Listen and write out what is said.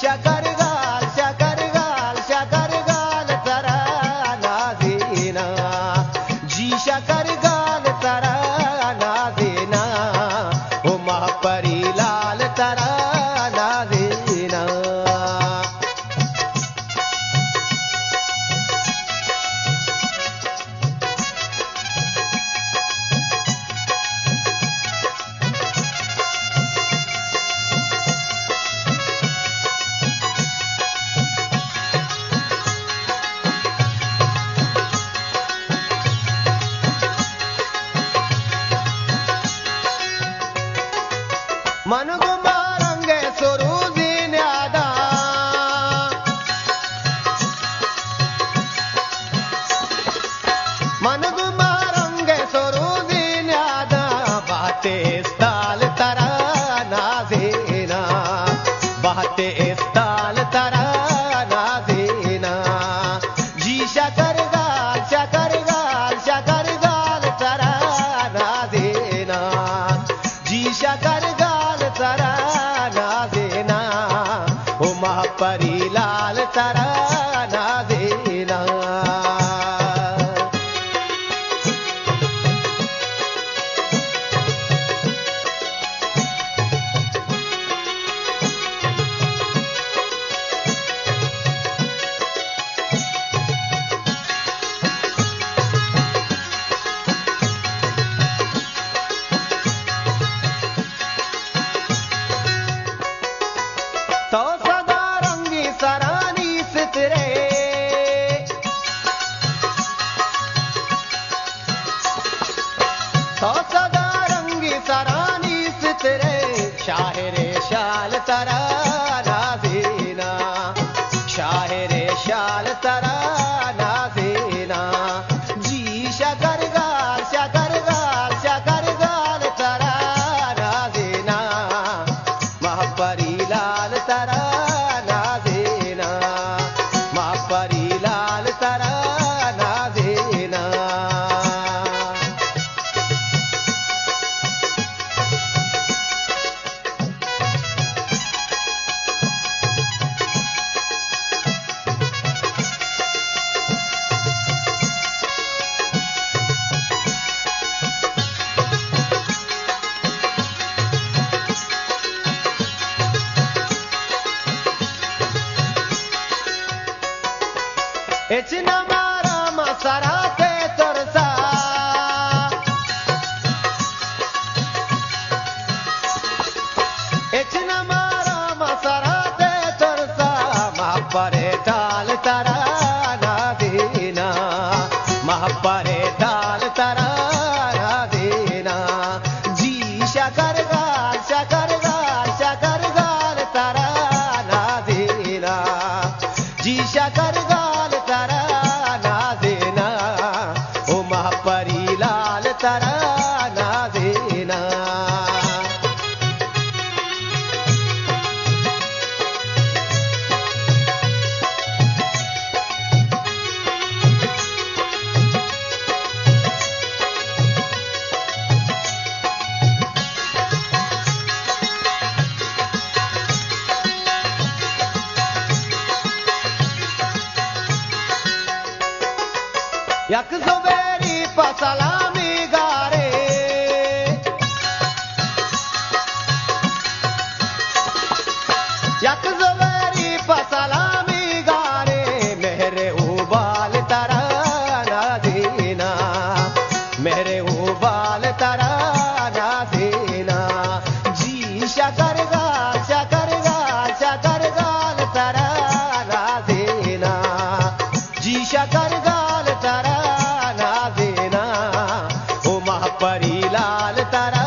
शकर गाल शकर गाल शकर गाल तरा नाजीना जी शकर गाल तरा नाजीना ओ महापरी लाल तरा नाजीना मन गुमारंगे सुरूजी न्यादा मन गुमारंगे सुरूजी न्यादा बाते इस्ताल तरा नाजीना बाते इस्ताल तरा नाजीना जी शकर गाल शकर गाल शकर गाल तरा नाजीना जी शकर तरा नाजीना ओ महापरी लाल तरा नाजीना तो सदा रंगी सरानी सितरे तो सदा रंगी सरानी सितरे शाहिरे शाल तरा नाजीना शाहिरे शाल तरा नाजीना जी शकर गाल शकर गाल शकर गाल तरा नाजीना महापरी लाल तरा नाजीना महापरी लाल तरा नाजीना इचना मारा मसरा के तरसा इचना मारा मसरा के तरसा महापरे डाल तरा नाजीना महापरे डाल तरा नाजीना जी शकर गाल शकर गाल शकर गाल तरा नाजीना जी शकर गाल तरा नाजीना ओ महापरी लाल तरा नाजीना यक ज़ुबैरी पसलामी गारे यक ज़ुबैरी पसलामी गारे मेरे उबाल तरा नाजीना मेरे उबाल तरा नाजीना जी शकर गाल शकर गाल शकर गाल तरा नाजीना जी शकर गाल तरा नाजीना ओ महापरी लाल तरा